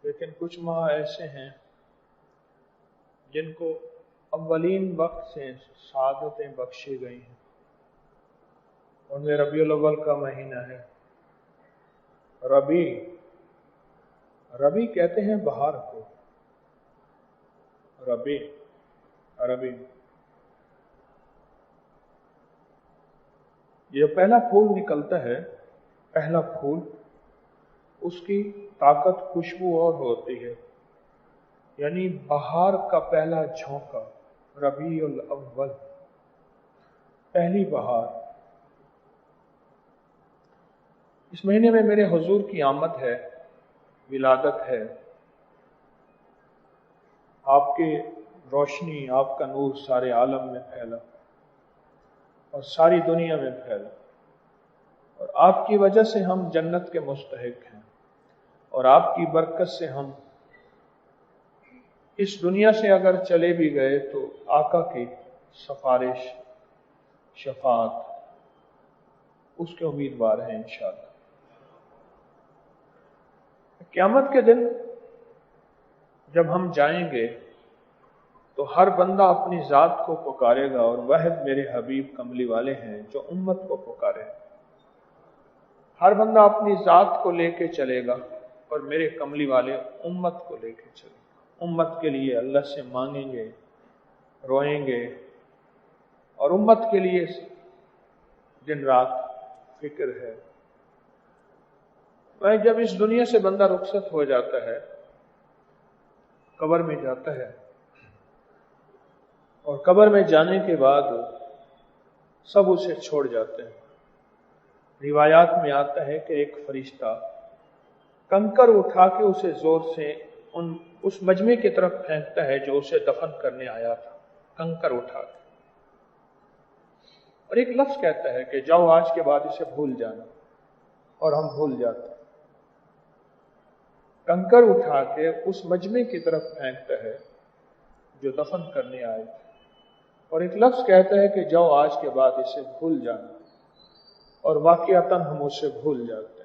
لیکن کچھ ماہ ایسے ہیں جن کو اولین وقت سے سعادتیں بخشی گئی ہیں. ان میں ربیع الاول کا مہینہ ہے. ربیع کہتے ہیں بہار کو. ربیع عربی یہ پہلا پھول نکلتا ہے، پہلا پھول، اس کی طاقت خوشبو اور ہوتی ہے، یعنی بہار کا پہلا جھونکا، ربیع الاول، پہلی بہار. اس مہینے میں میرے حضور کی آمد ہے، ولادت ہے. آپ کی روشنی، آپ کا نور سارے عالم میں پھیلا اور ساری دنیا میں پھیلا، اور آپ کی وجہ سے ہم جنت کے مستحق ہیں، اور آپ کی برکت سے ہم اس دنیا سے اگر چلے بھی گئے تو آقا کی سفارش، شفاعت، اس کے امیدوار ہیں انشاءاللہ. قیامت کے دن جب ہم جائیں گے تو ہر بندہ اپنی ذات کو پکارے گا، اور واحد میرے حبیب کملی والے ہیں جو امت کو پکارے. ہر بندہ اپنی ذات کو لے کے چلے گا، اور میرے کملی والے امت کو لے کے چلے گا. امت کے لیے اللہ سے مانگیں گے، روئیں گے، اور امت کے لیے دن رات فکر ہے. میں جب اس دنیا سے بندہ رخصت ہو جاتا ہے، قبر میں جاتا ہے، اور قبر میں جانے کے بعد سب اسے چھوڑ جاتے ہیں. روایات میں آتا ہے کہ ایک فرشتہ کنکر اٹھا کے اسے زور سے اس مجمع کی طرف پھینکتا ہے جو اسے دفن کرنے آیا تھا. کنکر اٹھا کے، اور ایک لفظ کہتا ہے کہ جاؤ آج کے بعد اسے بھول جانا، اور ہم بھول جاتے ہیں. کنکر اٹھا کے اس مجمع کی طرف پھینکتا ہے جو دفن کرنے آئے تھے، اور ایک لفظ کہتا ہے کہ جاؤ آج کے بعد اسے بھول جانا، اور واقعتاً ہم اسے بھول جاتے ہیں.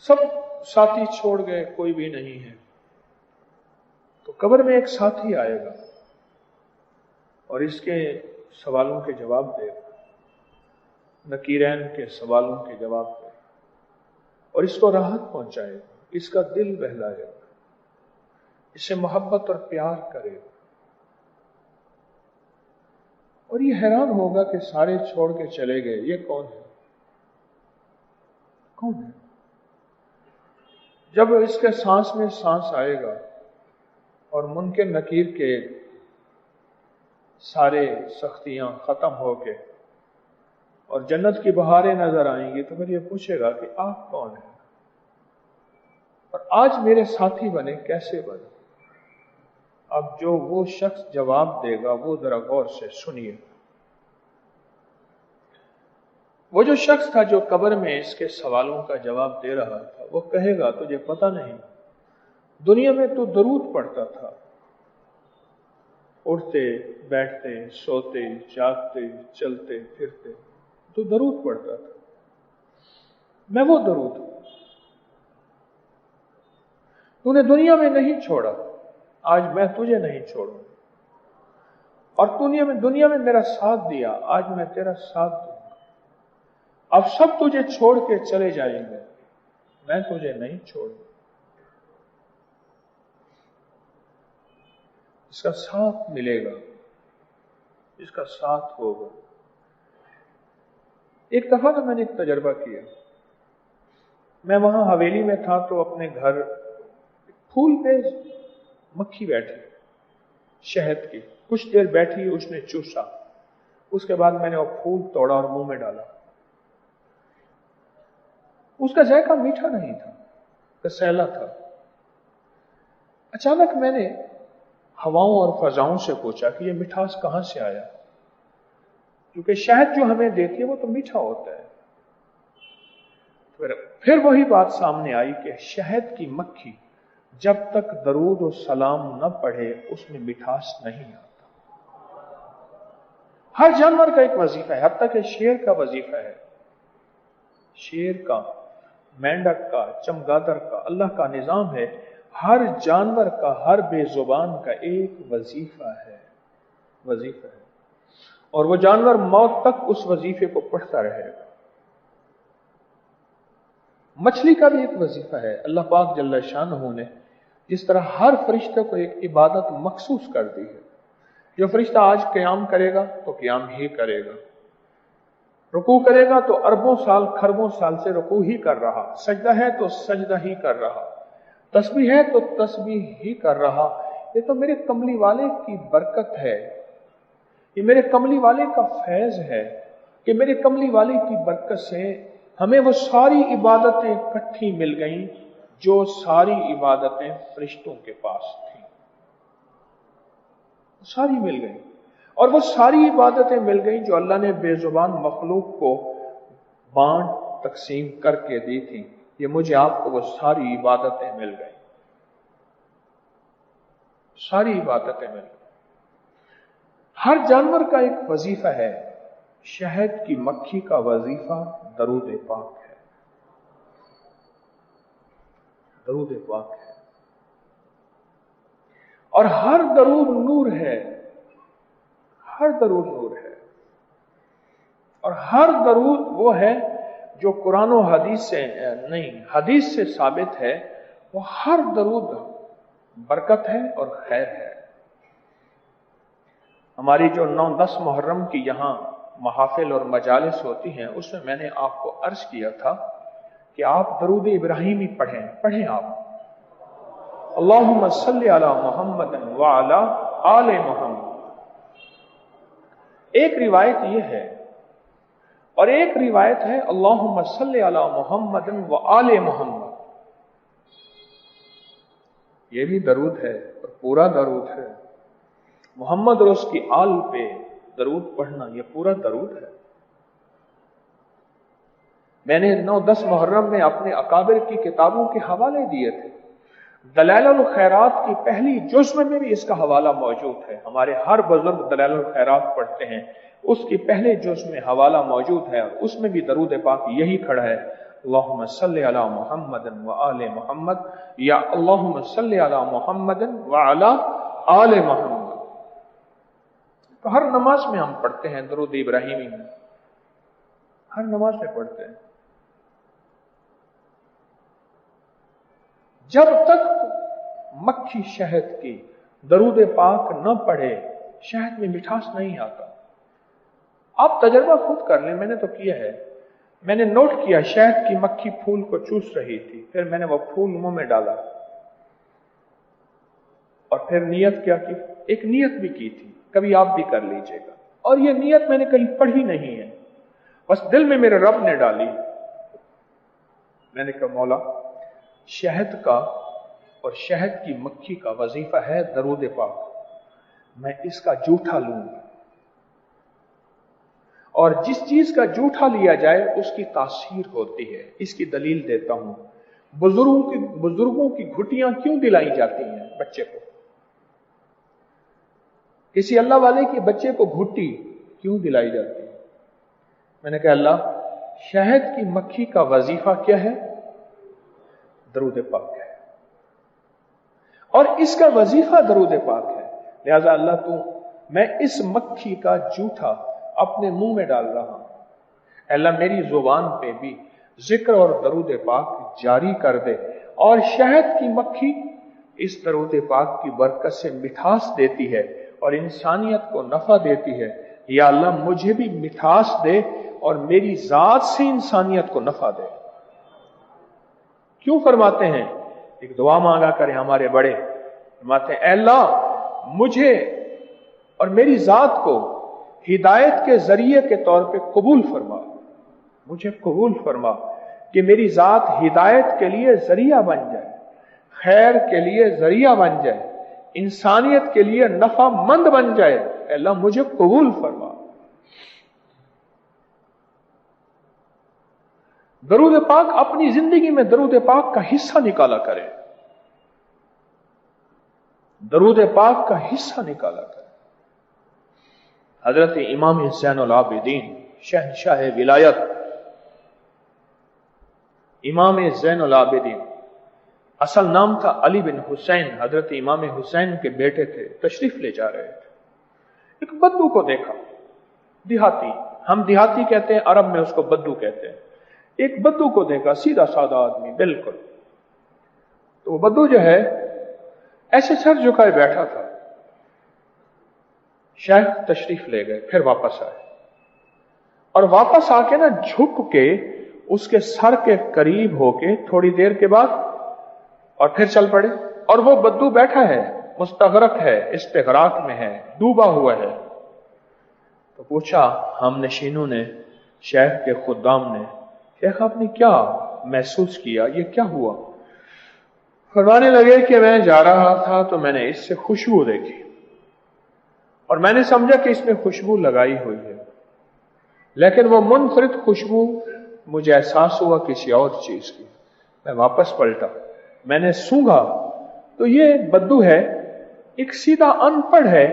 سب ساتھی چھوڑ گئے، کوئی بھی نہیں ہے. تو قبر میں ایک ساتھی آئے گا اور اس کے سوالوں کے جواب دے گا، نکیرین کے سوالوں کے جواب دے گا، اور اس کو راحت پہنچائے گا، اس کا دل بہلائے گا، اسے محبت اور پیار کرے گا. اور یہ حیران ہوگا کہ سارے چھوڑ کے چلے گئے، یہ کون ہے؟ کون ہے؟ جب اس کے سانس میں سانس آئے گا اور منکر نکیر کے سارے سختیاں ختم ہو کے اور جنت کی بہاریں نظر آئیں گی، تو پھر یہ پوچھے گا کہ آپ کون ہیں، اور آج میرے ساتھی بنے، کیسے بنے؟ اب جو وہ شخص جواب دے گا وہ ذرا غور سے سنیے. وہ جو شخص تھا جو قبر میں اس کے سوالوں کا جواب دے رہا تھا، وہ کہے گا تجھے پتہ نہیں، دنیا میں تو درود پڑھتا تھا، اٹھتے بیٹھتے سوتے جاگتے چلتے پھرتے تو درود پڑھتا تھا. میں وہ درود ہوں. تو نے دنیا میں نہیں چھوڑا، آج میں تجھے نہیں چھوڑوں. اور دنیا میں میرا ساتھ دیا، آج میں تیرا ساتھ دوں. اب سب تجھے چھوڑ کے چلے جائیں گے، میں تجھے نہیں چھوڑوں. اس کا ساتھ ملے گا، اس کا ساتھ ہوگا. ایک دفعہ تو میں نے ایک تجربہ کیا. میں وہاں حویلی میں تھا تو اپنے گھر پھول پہ مکھی بیٹھی، شہد کی، کچھ دیر بیٹھی، اس نے چوسا. اس کے بعد میں نے وہ پھول توڑا اور منہ میں ڈالا. اس کا ذائقہ میٹھا نہیں تھا، کسیلا تھا. اچانک میں نے ہواؤں اور فضاؤں سے پوچھا کہ یہ مٹھاس کہاں سے آیا، کیونکہ شہد جو ہمیں دیتی ہے وہ تو میٹھا ہوتا ہے. پھر وہی بات سامنے آئی کہ شہد کی مکھی جب تک درود و سلام نہ پڑھے اس میں مٹھاس نہیں آتا. ہر جانور کا ایک وظیفہ ہے، حتیٰ کہ شیر کا وظیفہ ہے شیر کا، مینڈک کا، چمگادر کا اللہ کا نظام ہے، ہر جانور کا، ہر بے زبان کا ایک وظیفہ ہے، وظیفہ ہے، اور وہ جانور موت تک اس وظیفے کو پڑھتا رہے گا۔ مچھلی کا بھی ایک وظیفہ ہے، اللہ پاک جل شانہ نے جس طرح ہر فرشتے کو ایک عبادت مخصوص کر دی ہے۔ جو فرشتہ آج قیام کرے گا تو قیام ہی کرے گا، رکوع کرے گا تو اربوں سال کھربوں سال سے رکوع ہی کر رہا، سجدہ ہے تو سجدہ ہی کر رہا، تسبیح ہے تو تسبیح ہی کر رہا۔ یہ تو میرے کملی والے کی برکت ہے، یہ میرے کملی والے کا فیض ہے کہ میرے کملی والے کی برکت سے ہمیں وہ ساری عبادتیں اکٹھی مل گئیں جو ساری عبادتیں فرشتوں کے پاس تھیں، ساری مل گئیں، اور وہ ساری عبادتیں مل گئیں جو اللہ نے بے زبان مخلوق کو بانٹ تقسیم کر کے دی تھی، یہ مجھے آپ کو وہ ساری عبادتیں مل گئیں، ساری عبادتیں مل گئیں۔ ہر جانور کا ایک وظیفہ ہے، شہد کی مکھی کا وظیفہ درود پاک ہے، درود پاک ہے، اور ہر درود نور ہے، ہر درود نور ہے، اور ہر درود وہ ہے جو قرآن و حدیث سے نہیں، حدیث سے ثابت ہے، وہ ہر درود برکت ہے اور خیر ہے۔ ہماری جو 9-10 محرم کی یہاں محافل اور مجالس ہوتی ہیں، اس میں میں نے آپ کو عرض کیا تھا کہ آپ درود ابراہیمی پڑھیں آپ، اللہم صلی علی محمد وعلی آل محمد۔ ایک روایت یہ ہے، اور ایک روایت ہے اللہم صلی علی محمد وآل محمد، یہ بھی درود ہے اور پورا درود ہے، محمد اور اس کی آل پہ درود پڑھنا یہ پورا درود ہے۔ میں نے 9-10 محرم میں اپنے اکابر کی کتابوں کے حوالے دیے تھے، دلائل الخیرات کی پہلی جزء میں بھی اس کا حوالہ موجود ہے، ہمارے ہر بزرگ دلائل الخیرات پڑھتے ہیں، اس کی پہلے جزء میں حوالہ موجود ہے، اور اس میں بھی درود پاک یہی کھڑا ہے، اللہم صلی علی محمد وآل محمد، یا اللہم صلی علی محمد وعلی آل محمد۔ تو ہر نماز میں ہم پڑھتے ہیں درود ابراہیمی میں، ہر نماز میں پڑھتے ہیں۔ جب تک مکھی شہد کی درود پاک نہ پڑھے شہد میں مٹھاس نہیں آتا۔ آپ تجربہ خود کر لیں، میں نے تو کیا ہے، میں نے نوٹ کیا شہد کی مکھی پھول کو چوس رہی تھی، پھر میں نے وہ پھول منہ میں ڈالا، اور پھر نیت کیا کی، ایک نیت بھی کی تھی، کبھی آپ بھی کر لیجئے گا، اور یہ نیت میں نے کہیں پڑھی نہیں ہے، بس دل میں میرے رب نے ڈالی، میں نے کہا مولا شہد کا اور شہد کی مکھی کا وظیفہ ہے درود پاک، میں اس کا جھوٹا لوں گا، اور جس چیز کا جھوٹا لیا جائے اس کی تاثیر ہوتی ہے۔ اس کی دلیل دیتا ہوں، بزرگوں کی گھٹیاں کیوں دلائی جاتی ہیں بچے کو؟ کسی اللہ والے کے بچے کو گھٹی کیوں دلائی جاتی ہے؟ میں نے کہا اللہ شہد کی مکھی کا وظیفہ کیا ہے؟ درود پاک ہے، اور اس کا وظیفہ درود پاک ہے، لہذا اللہ تو میں اس مکھی کا جھوٹا اپنے منہ میں ڈال رہا ہوں، اللہ میری زبان پہ بھی ذکر اور درود پاک جاری کر دے، اور شہد کی مکھی اس درود پاک کی برکت سے مٹھاس دیتی ہے اور انسانیت کو نفع دیتی ہے، یا اللہ مجھے بھی مٹھاس دے اور میری ذات سے انسانیت کو نفع دے۔ کیوں فرماتے ہیں؟ ایک دعا مانگا کریں ہمارے بڑے، فرماتے ہیں اے اللہ مجھے اور میری ذات کو ہدایت کے ذریعے کے طور پہ قبول فرما، مجھے قبول فرما کہ میری ذات ہدایت کے لیے ذریعہ بن جائے، خیر کے لیے ذریعہ بن جائے، انسانیت کے لیے نفع مند بن جائے، اے اللہ مجھے قبول فرما۔ درود پاک اپنی زندگی میں درود پاک کا حصہ نکالا کرے، درود پاک کا حصہ نکالا کرے۔ حضرت امام حسین العابدین شہنشاہ ولایت امام زین العابدین، اصل نام تھا علی بن حسین، حضرت امام حسین کے بیٹے تھے، تشریف لے جا رہے تھے، ایک بدو کو دیکھا، دیہاتی، ہم دیہاتی کہتے ہیں، عرب میں اس کو بدو کہتے ہیں، ایک بدو کو دیکھا، سیدھا سادہ آدمی بالکل، تو وہ بدو جو ہے ایسے سر جھکائے بیٹھا تھا۔ شیخ تشریف لے گئے، پھر واپس آئے، اور واپس آ کے نا جھک کے اس کے سر کے قریب ہو کے تھوڑی دیر کے بعد اور پھر چل پڑے، اور وہ بدو بیٹھا ہے، مستغرق ہے، استغراق میں ہے، ڈوبا ہوا ہے۔ تو پوچھا ہم نشینوں نے، شیخ کے خدام نے، شیخ آپ نے کیا محسوس کیا، یہ کیا ہوا؟ فرمانے لگے کہ میں جا رہا تھا تو میں نے اس سے خوشبو دیکھی، اور میں نے سمجھا کہ اس میں خوشبو لگائی ہوئی ہے، لیکن وہ منفرد خوشبو مجھے احساس ہوا کسی اور چیز کی۔ میں واپس پلٹا، میں نے سونگھا تو یہ بدو ہے، ایک سیدھا ان پڑھ ہے،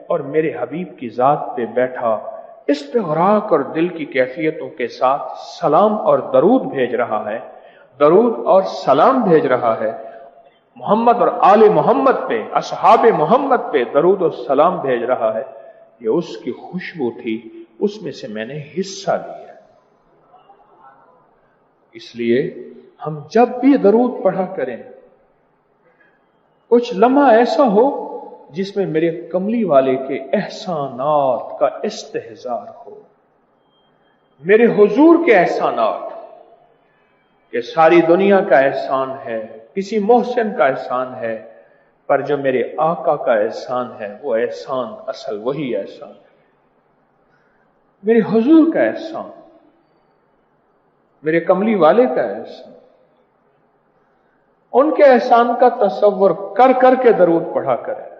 اور میرے حبیب کی ذات پہ بیٹھا استغراق اور دل کی کیفیتوں کے ساتھ سلام اور درود بھیج رہا ہے، درود اور سلام بھیج رہا ہے، محمد اور آل محمد پہ، اصحاب محمد پہ درود و سلام بھیج رہا ہے۔ یہ اس کی خوشبو تھی، اس میں سے میں نے حصہ لیا۔ اس لیے ہم جب بھی درود پڑھا کریں، کچھ لمحہ ایسا ہو جس میں میرے کملی والے کے احسانات کا استحضار ہو، میرے حضور کے احسانات، کہ ساری دنیا کا احسان ہے، کسی محسن کا احسان ہے، پر جو میرے آقا کا احسان ہے وہ احسان اصل وہی احسان ہے، میرے حضور کا احسان، میرے کملی والے کا احسان۔ ان کے احسان کا تصور کر کر کے درود پڑھا کرے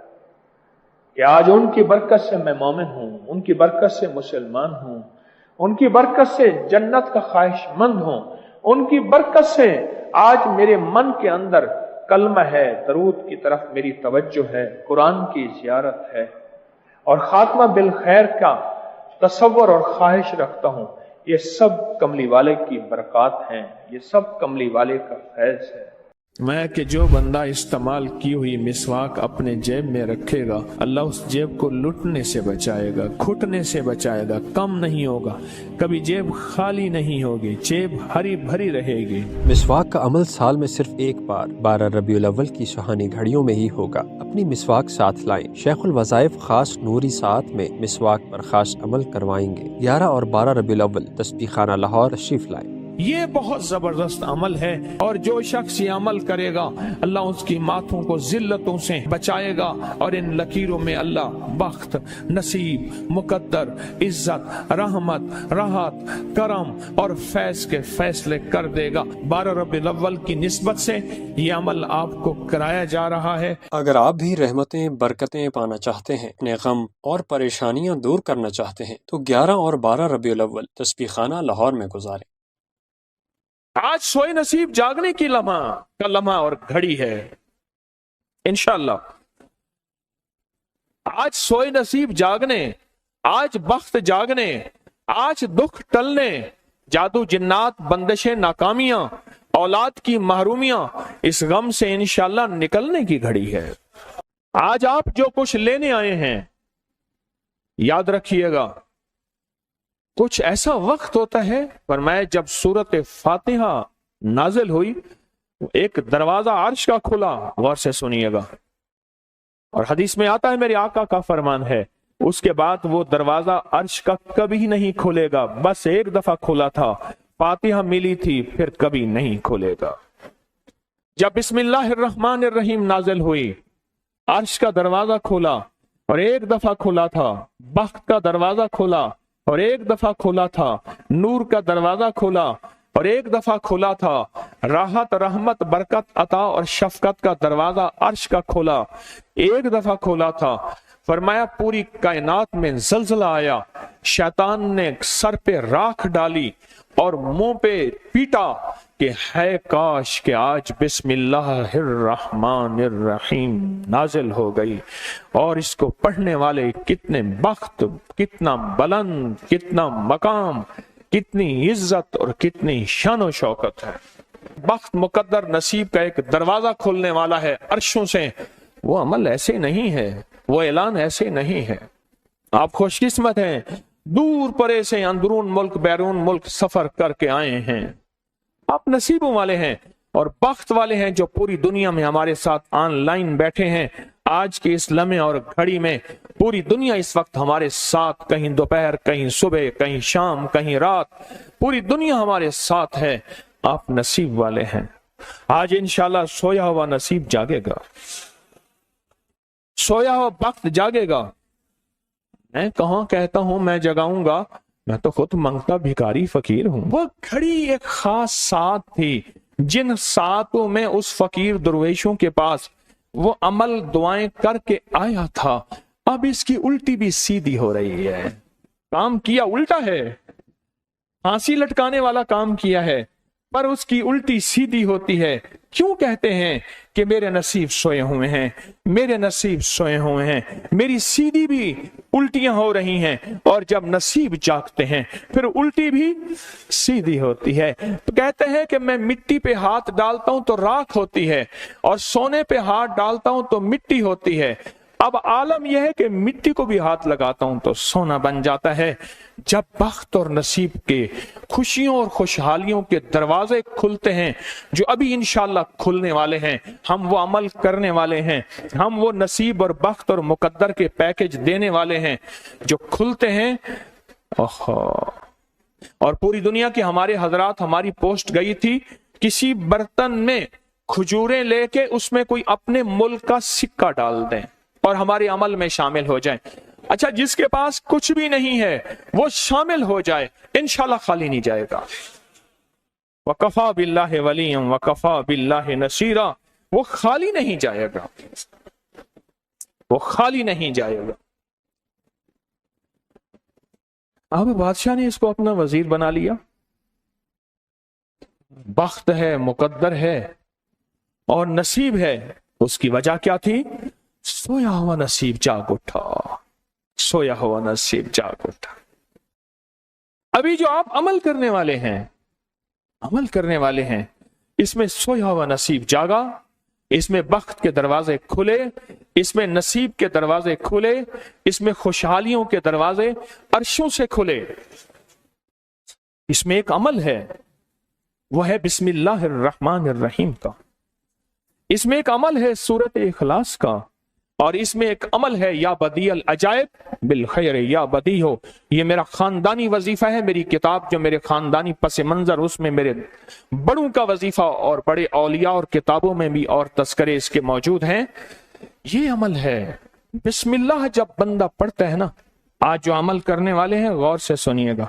کہ آج ان کی برکت سے میں مومن ہوں، ان کی برکت سے مسلمان ہوں، ان کی برکت سے جنت کا خواہش مند ہوں، ان کی برکت سے آج میرے من کے اندر کلمہ ہے، درود کی طرف میری توجہ ہے، قرآن کی زیارت ہے، اور خاتمہ بالخیر کا تصور اور خواہش رکھتا ہوں۔ یہ سب کملی والے کی برکات ہیں، یہ سب کملی والے کا فیض ہے۔ میں کہ جو بندہ استعمال کی ہوئی مسواک اپنے جیب میں رکھے گا، اللہ اس جیب کو لٹنے سے بچائے گا، کھٹنے سے بچائے گا، کم نہیں ہوگا، کبھی جیب خالی نہیں ہوگی، جیب ہری بھری رہے گی۔ مسواک کا عمل سال میں صرف ایک بار 12 ربیع الاول کی سہانی گھڑیوں میں ہی ہوگا۔ اپنی مسواک ساتھ لائیں۔ شیخ الوظائف خاص نوری ساعت میں مسواک پر خاص عمل کروائیں گے۔ 11 اور 12 ربیع الاول تسبیح خانہ لاہور تشریف لائیں۔ یہ بہت زبردست عمل ہے، اور جو شخص یہ عمل کرے گا اللہ اس کی ماتھوں کو ذلتوں سے بچائے گا، اور ان لکیروں میں اللہ بخت، نصیب، مقدر، عزت، رحمت، راحت، کرم اور فیض کے فیصلے کر دے گا۔ 12 ربیع الاول کی نسبت سے یہ عمل آپ کو کرایا جا رہا ہے۔ اگر آپ بھی رحمتیں برکتیں پانا چاہتے ہیں، اپنے غم اور پریشانیاں دور کرنا چاہتے ہیں، تو 11 اور 12 ربیع الاول تسبیح خانہ لاہور میں گزاریں۔ آج سوئے نصیب جاگنے کی لمحہ اور گھڑی ہے، انشاءاللہ آج سوئے نصیب جاگنے، آج بخت جاگنے، آج دکھ ٹلنے، جادو جنات، بندشیں، ناکامیاں، اولاد کی محرومیاں، اس غم سے انشاءاللہ نکلنے کی گھڑی ہے۔ آج آپ جو کچھ لینے آئے ہیں، یاد رکھیے گا کچھ ایسا وقت ہوتا ہے، فرمایا جب سورت فاتحہ نازل ہوئی ایک دروازہ عرش کا کھلا، غور سے سنیے گا، اور حدیث میں آتا ہے میرے آقا کا فرمان ہے، اس کے بعد وہ دروازہ عرش کا کبھی نہیں کھلے گا، بس ایک دفعہ کھلا تھا، فاتحہ ملی تھی، پھر کبھی نہیں کھلے گا۔ جب بسم اللہ الرحمن الرحیم نازل ہوئی، عرش کا دروازہ کھلا اور ایک دفعہ کھلا تھا، بخت کا دروازہ کھلا اور ایک دفعہ کھلا تھا، نور کا دروازہ کھلا اور ایک دفعہ کھلا تھا، راحت، رحمت، برکت، عطا اور شفقت کا دروازہ عرش کا کھلا، ایک دفعہ کھلا تھا۔ فرمایا پوری کائنات میں زلزلہ آیا، شیطان نے سر پہ راکھ ڈالی اور منہ پہ پیٹا کہ ہے کاش کہ آج بسم اللہ الرحمن الرحیم نازل ہو گئی، اور اس کو پڑھنے والے کتنے بخت، کتنا بلند، کتنا مقام، کتنی عزت اور کتنی شان و شوکت ہے۔ بخت مقدر نصیب کا ایک دروازہ کھلنے والا ہے عرشوں سے، وہ عمل ایسے نہیں ہے، وہ اعلان ایسے نہیں ہے۔ آپ خوش قسمت ہیں، دور پرے سے اندرون ملک بیرون ملک سفر کر کے آئے ہیں، آپ نصیبوں والے ہیں اور بخت والے ہیں جو پوری دنیا میں ہمارے ساتھ آن لائن بیٹھے ہیں۔ آج کے اس لمحے اور گھڑی میں پوری دنیا اس وقت ہمارے ساتھ، کہیں دوپہر، کہیں صبح، کہیں شام، کہیں رات، پوری دنیا ہمارے ساتھ ہے۔ آپ نصیب والے ہیں۔ آج انشاءاللہ سویا ہوا نصیب جاگے گا، سویا ہوا بخت جاگے گا۔ میں کہاں کہتا ہوں میں جگاؤں گا، میں تو خود منگتا بھکاری فقیر ہوں۔ وہ گھڑی ایک خاص ساتھ تھی، جن ساتوں میں اس فقیر درویشوں کے پاس وہ عمل دعائیں کر کے آیا تھا، اب اس کی الٹی بھی سیدھی ہو رہی ہے۔ کام کیا الٹا ہے، پھانسی لٹکانے والا کام کیا ہے، پر اس کی الٹی سیدھی ہوتی ہے۔ کیوں کہتے ہیں کہ میرے نصیب سوئے ہوئے ہیں، میرے نصیب سوئے ہوئے ہیں، میری سیدھی بھی الٹیاں ہو رہی ہیں، اور جب نصیب جاگتے ہیں پھر الٹی بھی سیدھی ہوتی ہے۔ تو کہتے ہیں کہ میں مٹی پہ ہاتھ ڈالتا ہوں تو راکھ ہوتی ہے، اور سونے پہ ہاتھ ڈالتا ہوں تو مٹی ہوتی ہے۔ اب عالم یہ ہے کہ مٹی کو بھی ہاتھ لگاتا ہوں تو سونا بن جاتا ہے۔ جب بخت اور نصیب کے خوشیوں اور خوشحالیوں کے دروازے کھلتے ہیں، جو ابھی انشاءاللہ کھلنے والے ہیں، ہم وہ عمل کرنے والے ہیں، ہم وہ نصیب اور بخت اور مقدر کے پیکج دینے والے ہیں جو کھلتے ہیں۔ اور پوری دنیا کے ہمارے حضرات، ہماری پوسٹ گئی تھی، کسی برتن میں کھجوریں لے کے اس میں کوئی اپنے ملک کا سکہ ڈال دیں اور ہمارے عمل میں شامل ہو جائیں۔ اچھا، جس کے پاس کچھ بھی نہیں ہے وہ شامل ہو جائے، انشاءاللہ خالی نہیں جائے گا۔ وَكَفَى بِاللَّهِ وَلِيًّا وَكَفَى بِاللَّهِ نَصِيرًا، وہ خالی نہیں جائے گا، وہ خالی نہیں جائے گا۔ اب بادشاہ نے اس کو اپنا وزیر بنا لیا، بخت ہے، مقدر ہے اور نصیب ہے۔ اس کی وجہ کیا تھی؟ سویا ہوا نصیب جاگ اٹھا، سویا ہوا نصیب جاگ اٹھا۔ ابھی جو آپ عمل کرنے والے ہیں، عمل کرنے والے ہیں، اس میں سویا ہوا نصیب جاگا، اس میں بخت کے دروازے کھلے، اس میں نصیب کے دروازے کھلے، اس میں خوشحالیوں کے دروازے عرشوں سے کھلے۔ اس میں ایک عمل ہے، وہ ہے بسم اللہ الرحمن الرحیم کا، اس میں ایک عمل ہے سورۃ اخلاص کا، اور اس میں ایک عمل ہے یا بدیع العجائب بالخیر یا بدیع ہو۔ یہ میرا خاندانی وظیفہ ہے، میری کتاب جو میرے خاندانی پس منظر، اس میں میرے بڑوں کا وظیفہ اور بڑے اولیاء اور کتابوں میں بھی اور تذکرے اس کے موجود ہیں۔ یہ عمل ہے بسم اللہ، جب بندہ پڑھتا ہے نا، آج جو عمل کرنے والے ہیں غور سے سنیے گا،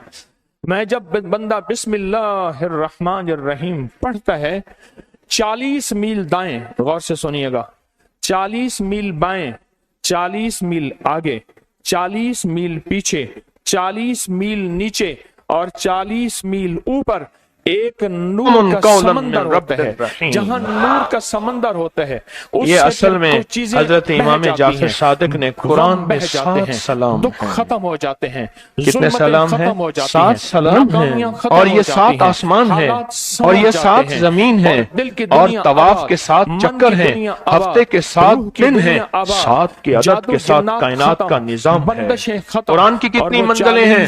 میں جب بندہ بسم اللہ الرحمن الرحیم پڑھتا ہے، 40 میل دائیں، غور سے سنیے گا، 40 میل بائیں، 40 میل آگے، 40 میل پیچھے، 40 میل نیچے اور 40 میل اوپر ایک نور کا سمندر ہوتا ہے۔ جہاں نور کا سمندر ہوتا ہے، یہ اصل میں حضرت امام جعفر صادق نے قرآن میں 7 سلام دکھ ختم ہو جاتے ہیں، کتنے سلام ہیں؟ 7 سلام ہیں، اور یہ 7 آسمان ہیں، اور یہ 7 زمین ہیں، اور طواف کے 7 چکر ہیں، ہفتے کے 7 دن ہیں، 7 کے عدد کے ساتھ کائنات کا نظام ہے۔ قرآن کی کتنی منزلیں ہیں؟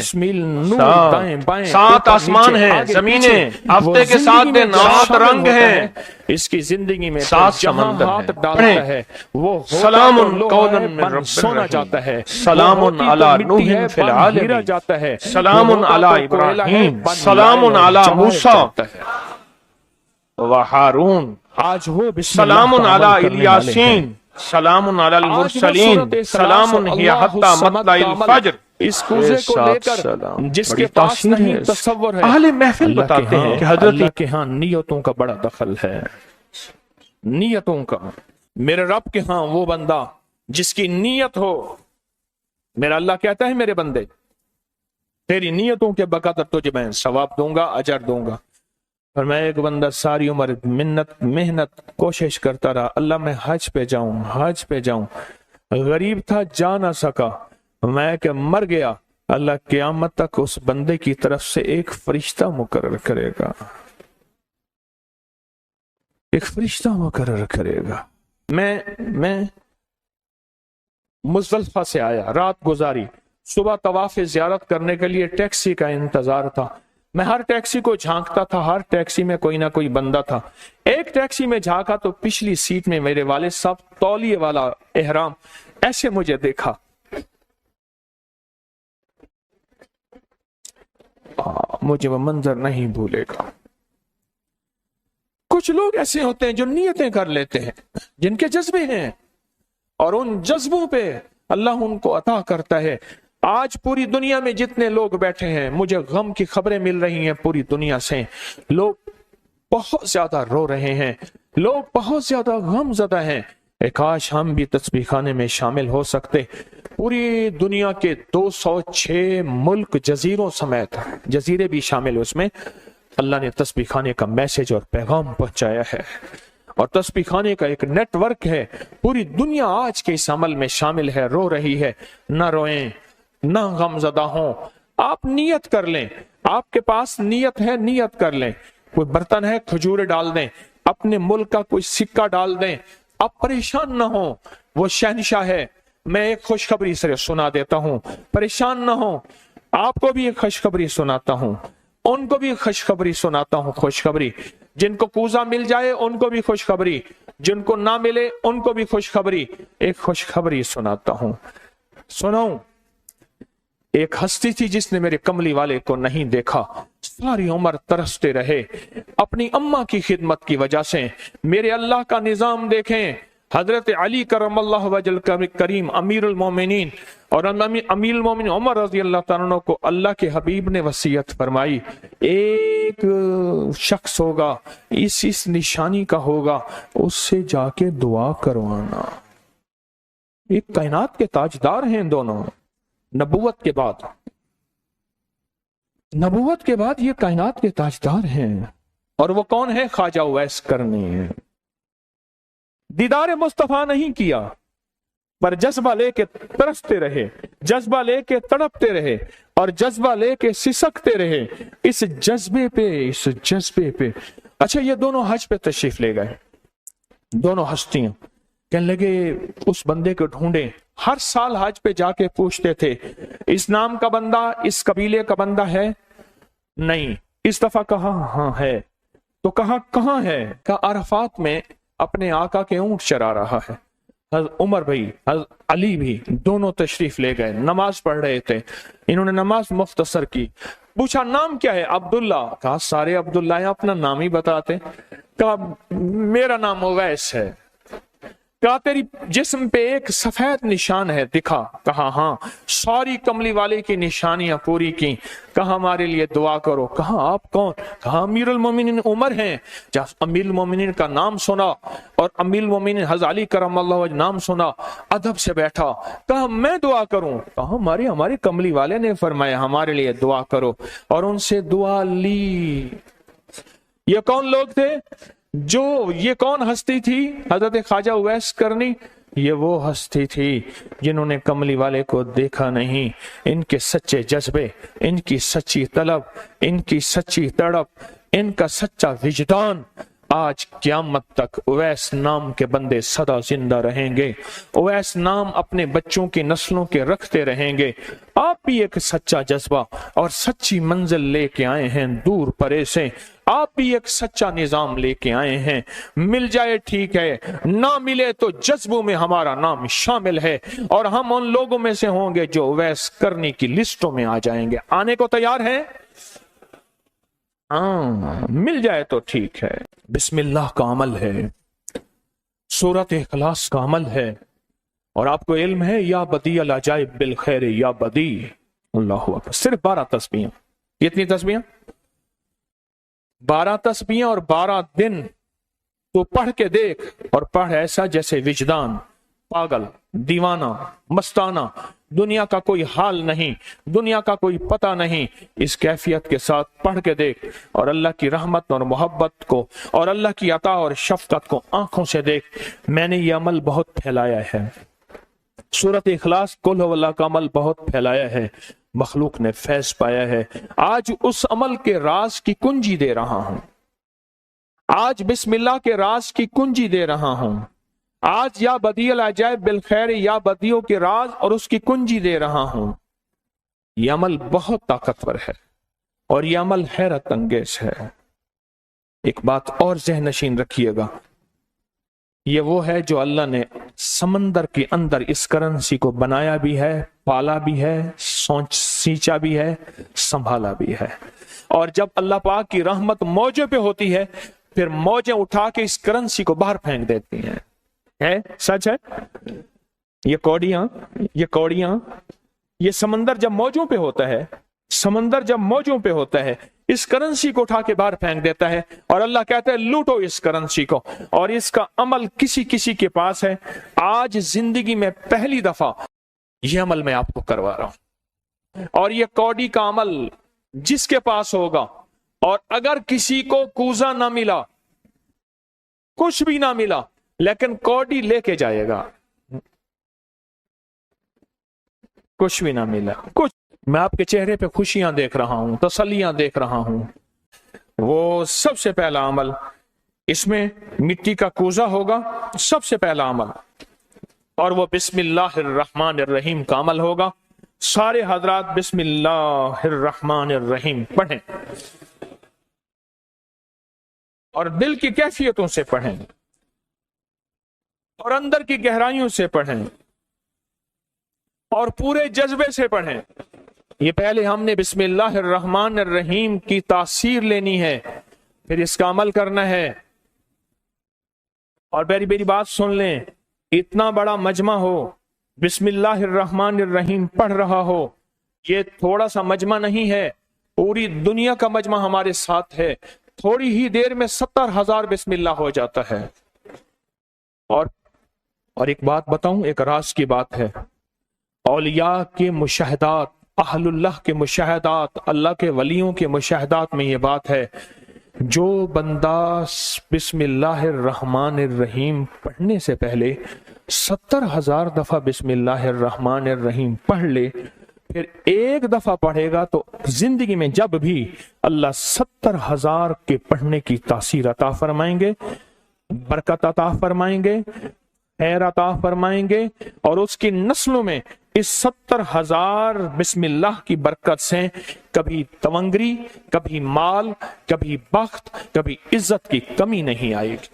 7 آسمان ہیں، زمینیں، ہفتے کے 7 دن، 7 رنگ ہیں، اس کی زندگی میں 7 سمندر ہاتھ ڈالتا ہے وہ سلام قولا من رب سونا جاتا ہے، سلام علی نوح فی العالمین، جاتا ہے، سلام علی ابراہیم، سلام علی موسیٰ و ہارون، آج وہ سلام علی الیاسین، سلام علی المرسلین، سلام ہی حتی مطلع الفجر۔ اس کوزے کو لے کر جس کے پاس نہیں تصور ہے، اہل محفل بتاتے ہیں کہ حضرت اللہ کے ہاں نیتوں کا بڑا دخل ہے، نیتوں کا۔ میرے رب کے ہاں وہ بندہ جس کی نیت ہو، میرا اللہ کہتا ہے میرے بندے تیری نیتوں کے بقدر تجھے میں ثواب دوں گا، اجر دوں گا۔ اور میں ایک بندہ ساری عمر محنت کوشش کرتا رہا، اللہ میں حج پہ جاؤں، حج پہ جاؤں، غریب تھا جا نہ سکا، میں کہ مر گیا، اللہ قیامت تک اس بندے کی طرف سے ایک فرشتہ مقرر کرے گا۔ ایک فرشتہ مقرر کرے گا. میں مزدلفہ سے آیا، رات گزاری، صبح طواف زیارت کرنے کے لیے ٹیکسی کا انتظار تھا. میں ہر ٹیکسی کو جھانکتا تھا، ہر ٹیکسی میں کوئی نہ کوئی بندہ تھا. ایک ٹیکسی میں جھانکا تو پچھلی سیٹ میں میرے والد صاحب، تولیے والا احرام، ایسے مجھے دیکھا. مجھے وہ منظر نہیں بھولے گا. کچھ لوگ ایسے ہوتے ہیں جو نیتیں کر لیتے ہیں، جن کے جذبے ہیں، اور ان جذبوں پہ اللہ ان کو عطا کرتا ہے. آج پوری دنیا میں جتنے لوگ بیٹھے ہیں، مجھے غم کی خبریں مل رہی ہیں پوری دنیا سے. لوگ بہت زیادہ رو رہے ہیں، لوگ بہت زیادہ غم زدہ ہیں. کاش ہم بھی تسبیح خانے میں شامل ہو سکتے. پوری دنیا کے 206 ملک، جزیروں سمیت، جزیرے بھی شامل اس میں، اللہ نے تسبیح خانے کا میسج اور پیغام پہنچایا ہے. اور تسبیح خانے کا ایک نیٹ ورک ہے. پوری دنیا آج کے اس عمل میں شامل ہے، رو رہی ہے. نہ روئیں، نہ غم زدہ ہوں. آپ نیت کر لیں، آپ کے پاس نیت ہے، نیت کر لیں. کوئی برتن ہے، کھجور ڈال دیں، اپنے ملک کا کوئی سکہ ڈال دیں. آپ پریشان نہ ہوں، وہ شہنشاہ ہے. میں ایک خوشخبری سے سنا دیتا ہوں، پریشان نہ ہوں. آپ کو بھی ایک خوشخبری سناتا ہوں، ان کو بھی خوشخبری سناتا ہوں. خوشخبری جن کو کوزہ مل جائے ان کو بھی خوشخبری، جن کو نہ ملے ان کو بھی خوشخبری. ایک خوشخبری سناتا ہوں. سناؤں؟ ایک ہستی تھی جس نے میرے کملی والے کو نہیں دیکھا، ساری عمر ترستے رہے. اپنی اماں کی خدمت کی وجہ سے میرے اللہ کا نظام دیکھیں. حضرت علی کرم اللہ وجل کریم امیر المومنین اور امیر المومنین عمر رضی اللہ تعالیٰ عنہ کو اللہ کے حبیب نے وصیت فرمائی، ایک شخص ہوگا، اس نشانی کا ہوگا، اس سے جا کے دعا کروانا. ایک کائنات کے تاجدار ہیں دونوں. نبوت کے بعد یہ کائنات کے تاجدار ہیں. اور وہ کون ہے؟ خواجہ اویس کرنی ہے. دیدار مصطفیٰ نہیں کیا، پر جذبہ لے کے ترستے رہے، جذبہ لے کے تڑپتے رہے، اور جذبہ لے کے سسکتے رہے. اس جذبے پہ اچھا، یہ دونوں حج پہ تشریف لے گئے، دونوں ہستیاں. کہنے لگے اس بندے کو ڈھونڈیں. ہر سال حج پہ جا کے پوچھتے تھے، اس نام کا بندہ، اس قبیلے کا بندہ ہے؟ نہیں. اس دفعہ کہا ہاں ہے. تو کہا کہاں ہے؟ کہا عرفات میں اپنے آقا کے اونٹ چرا رہا ہے. حضرت عمر بھی، حضرت علی بھی، دونوں تشریف لے گئے. نماز پڑھ رہے تھے، انہوں نے نماز مختصر کی. پوچھا نام کیا ہے؟ عبداللہ. کہا سارے عبداللہ ہیں، اپنا نام ہی بتاتے. کہا میرا نام اویس ہے. کہا تیری جسم پہ ایک سفید نشان ہے، دکھا. کہا ہاں. ساری کملی والے کی نشانیاں پوری کی. کہا ہمارے لیے دعا کرو. کہا آپ کون؟ کہا امیر المومنین عمر ہیں. جب امیر المومنین کا نام سنا اور امیر المومنین حضرت علی کرم اللہ وجہ نام سنا، ادب سے بیٹھا. کہا میں دعا کروں؟ کہا ہمارے کملی والے نے فرمایا ہمارے لیے دعا کرو. اور ان سے دعا لی. یہ کون لوگ تھے؟ یہ کون ہستی تھی؟ حضرت خواجہ اویس کرنی. یہ وہ ہستی تھی جنہوں نے کملی والے کو دیکھا نہیں. ان کے سچے جذبے، ان کی سچی طلب، ان کی سچی تڑپ، ان کا سچا وجدان، آج قیامت تک اویس نام کے بندے سدا زندہ رہیں گے. اویس نام اپنے بچوں کی نسلوں کے رکھتے رہیں گے. آپ بھی ایک سچا جذبہ اور سچی منزل لے کے آئے ہیں دور پرے سے. آپ بھی ایک سچا نظام لے کے آئے ہیں. مل جائے ٹھیک ہے، نہ ملے تو جذبوں میں ہمارا نام شامل ہے، اور ہم ان لوگوں میں سے ہوں گے جو اویس کرنی کی لسٹوں میں آ جائیں گے. آنے کو تیار ہیں؟ مل جائے تو ٹھیک ہے. بسم اللہ کا عمل ہے، سورۃ اخلاص کا عمل ہے. اور آپ کو علم ہے یا بدیع العجائب بالخیر یا بدیع. اللہ اکبر. صرف 12 تسبیحیں. کتنی تسبیحیں؟ 12 تسبیحیں اور 12 دن. تو پڑھ کے دیکھ، اور پڑھ ایسا جیسے وجدان پاگل، دیوانہ، مستانہ، دنیا کا کوئی حال نہیں، دنیا کا کوئی پتہ نہیں. اس کیفیت کے ساتھ پڑھ کے دیکھ، اور اللہ کی رحمت اور محبت کو اور اللہ کی عطا اور شفقت کو آنکھوں سے دیکھ. میں نے یہ عمل بہت پھیلایا ہے. سورۃ اخلاص قل هو اللہ کا عمل بہت پھیلایا ہے، مخلوق نے فیض پایا ہے. آج اس عمل کے راز کی کنجی دے رہا ہوں. آج بسم اللہ کے راز کی کنجی دے رہا ہوں، آج یا بدیع العجائب بالخیر یا بدیعوں کے راز اور اس کی کنجی دے رہا ہوں۔ یہ عمل بہت طاقتور ہے اور یہ عمل حیرت انگیز ہے۔ ایک بات اور ذہن نشین رکھیے گا، یہ وہ ہے جو اللہ نے سمندر کے اندر اس کرنسی کو بنایا بھی ہے، پالا بھی ہے، سینچا بھی ہے، سنبھالا بھی ہے۔ اور جب اللہ پاک کی رحمت موجوں پہ ہوتی ہے پھر موجیں اٹھا کے اس کرنسی کو باہر پھینک دیتی ہیں۔ ہے سچ ہے؟ یہ کوڑیاں یہ سمندر جب موجوں پہ ہوتا ہے، سمندر جب موجوں پہ ہوتا ہے اس کرنسی کو اٹھا کے باہر پھینک دیتا ہے، اور اللہ کہتا ہے لوٹو اس کرنسی کو۔ اور اس کا عمل کسی کے پاس ہے۔ آج زندگی میں پہلی دفعہ یہ عمل میں آپ کو کروا رہا ہوں، اور یہ کوڑی کا عمل جس کے پاس ہوگا، اور اگر کسی کو کوزہ نہ ملا، کچھ بھی نہ ملا، لیکن کوڑی لے کے جائے گا، کچھ بھی نہ ملا، کچھ، میں آپ کے چہرے پہ خوشیاں دیکھ رہا ہوں، تسلیاں دیکھ رہا ہوں۔ وہ سب سے پہلا عمل، اس میں مٹی کا کوزہ ہوگا، سب سے پہلا عمل، اور وہ بسم اللہ الرحمن الرحیم کا عمل ہوگا۔ سارے حضرات بسم اللہ الرحمن الرحیم پڑھیں، اور دل کی کیفیتوں سے پڑھیں، اور اندر کی گہرائیوں سے پڑھیں، اور پورے جذبے سے پڑھیں۔ یہ پہلے ہم نے بسم اللہ الرحمن الرحیم کی تاثیر لینی ہے، پھر اس کا عمل کرنا ہے۔ اور میری بات سن لیں، اتنا بڑا مجمع ہو، بسم اللہ الرحمن الرحیم پڑھ رہا ہو، یہ تھوڑا سا مجمع نہیں ہے، پوری دنیا کا مجمع ہمارے ساتھ ہے، تھوڑی ہی دیر میں 70,000 بسم اللہ ہو جاتا ہے۔ اور ایک بات بتاؤں، ایک راز کی بات ہے، اولیاء کے مشاہدات، اہل اللہ کے مشاہدات، اللہ کے ولیوں کے مشاہدات میں یہ بات ہے، جو بندہ بسم اللہ الرحمن الرحیم پڑھنے سے پہلے 70,000 دفعہ بسم اللہ الرحمن الرحیم پڑھ لے، پھر ایک دفعہ پڑھے گا تو زندگی میں جب بھی اللہ 70,000 کے پڑھنے کی تاثیر عطا فرمائیں گے، برکت عطا فرمائیں گے، خیر عطا فرمائیں گے، اور اس کی نسلوں میں اس 70,000 بسم اللہ کی برکت سے کبھی تونگری، کبھی مال، کبھی بخت، کبھی عزت کی کمی نہیں آئے گی۔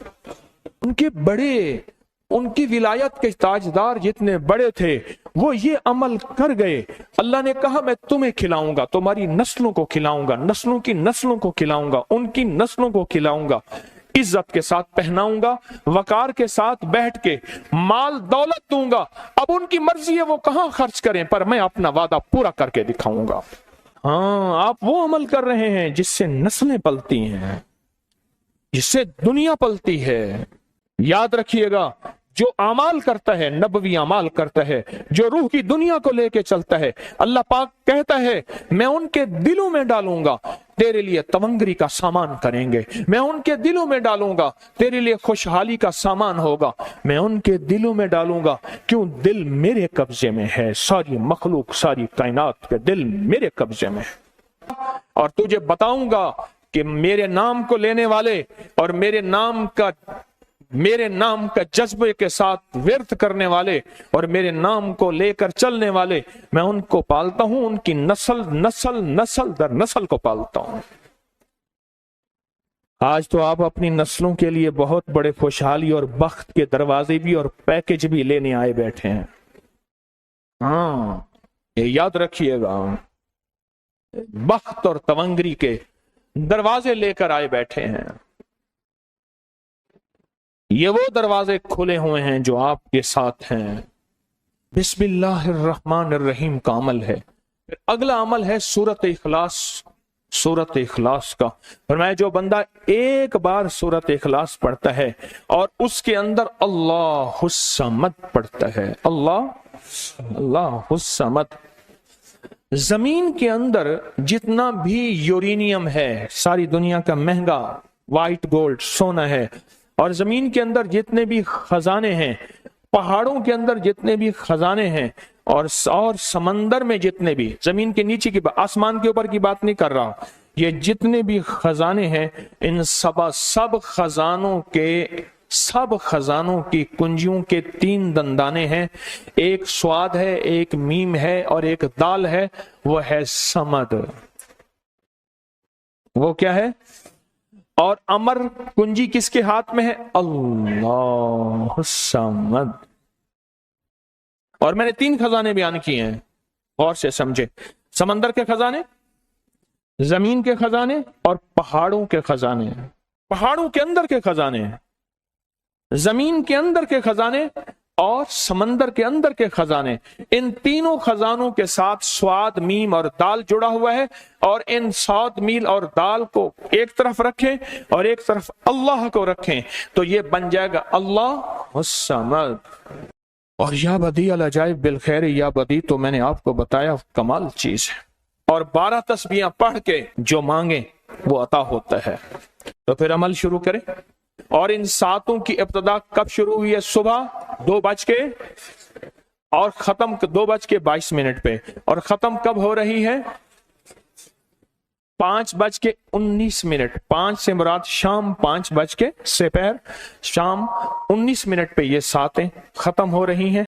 ان کی ولایت کے تاجدار جتنے بڑے تھے وہ یہ عمل کر گئے۔ اللہ نے کہا میں تمہیں کھلاؤں گا، تمہاری نسلوں کو کھلاؤں گا، نسلوں کی نسلوں کو کھلاؤں گا، ان کی نسلوں کو کھلاؤں گا، عزت کے ساتھ پہناؤں گا، وقار کے ساتھ بیٹھ کے مال دولت دوں گا۔ اب ان کی مرضی ہے وہ کہاں خرچ کریں، پر میں اپنا وعدہ پورا کر کے دکھاؤں گا۔ ہاں، آپ وہ عمل کر رہے ہیں جس سے نسلیں پلتی ہیں، جس سے دنیا پلتی ہے۔ یاد رکھیے گا، جو اعمال کرتا ہے، نبوی اعمال کرتا ہے، جو روح کی دنیا کو لے کے چلتا ہے، اللہ پاک کہتا ہے میں ان کے دلوں میں ڈالوں گا، تیرے لیے تونگری کا سامان کریں گے، میں ان کے دلوں میں ڈالوں گا، تیرے لیے خوشحالی کا سامان ہوگا، میں ان کے دلوں میں ڈالوں گا، کیوں دل میرے قبضے میں ہے، ساری مخلوق، ساری کائنات کے دل میرے قبضے میں ہے۔ اور تجھے بتاؤں گا کہ میرے نام کو لینے والے اور میرے نام کا جذبے کے ساتھ ورد کرنے والے اور میرے نام کو لے کر چلنے والے، میں ان کو پالتا ہوں، ان کی نسل در نسل کو پالتا ہوں۔ آج تو آپ اپنی نسلوں کے لیے بہت بڑے خوشحالی اور بخت کے دروازے بھی اور پیکج بھی لینے آئے بیٹھے ہیں۔ ہاں، یہ یاد رکھیے گا، بخت اور تونگری کے دروازے لے کر آئے بیٹھے ہیں۔ یہ وہ دروازے کھلے ہوئے ہیں جو آپ کے ساتھ ہیں۔ بسم اللہ الرحمن الرحیم کا عمل ہے۔ پھر اگلا عمل ہے سورۃ اخلاص، سورۃ اخلاص کا۔ فرمایا جو بندہ ایک بار سورۃ اخلاص پڑھتا ہے اور اس کے اندر اللہ الصمد پڑھتا ہے، اللہ الصمد، زمین کے اندر جتنا بھی یورینیم ہے، ساری دنیا کا مہنگا وائٹ گولڈ سونا ہے، اور زمین کے اندر جتنے بھی خزانے ہیں، پہاڑوں کے اندر جتنے بھی خزانے ہیں، اور سمندر میں جتنے بھی، زمین کے نیچے کی، آسمان کے اوپر کی بات نہیں کر رہا، یہ جتنے بھی خزانے ہیں ان سب خزانوں کی کنجیوں کے 3 دندانے ہیں، ایک سواد ہے، ایک میم ہے اور ایک دال ہے، وہ ہے سمد۔ وہ کیا ہے؟ اور امر کنجی کس کے ہاتھ میں ہے؟ اللہ الصمد۔ اور میں نے 3 خزانے بیان کیے ہیں، غور سے سمجھے۔ سمندر کے خزانے، زمین کے خزانے اور پہاڑوں کے خزانے۔ پہاڑوں کے اندر کے خزانے، زمین کے اندر کے خزانے اور سمندر کے اندر کے خزانے، ان تینوں خزانوں کے ساتھ سواد، میم اور دال جڑا ہوا ہے، اور ان سواد، میم اور دال کو ایک طرف رکھیں اور ایک طرف اللہ کو رکھیں تو یہ بن جائے گا اللہ الصمد۔ اور یا بدیع العجائب بالخیر، یا بدیع تو میں نے آپ کو بتایا کمال چیز ہے، اور 12 تسبیحاں پڑھ کے جو مانگے وہ عطا ہوتا ہے۔ تو پھر عمل شروع کریں۔ اور ان ساتوں کی ابتدا کب شروع ہوئی ہے؟ صبح 2 بج کے اور ختم 2:22 پہ، اور ختم کب ہو رہی ہے؟ 5:19۔ 5 سے مراد شام 5 بج کے سپہر شام 19 پہ یہ ساتیں ختم ہو رہی ہیں۔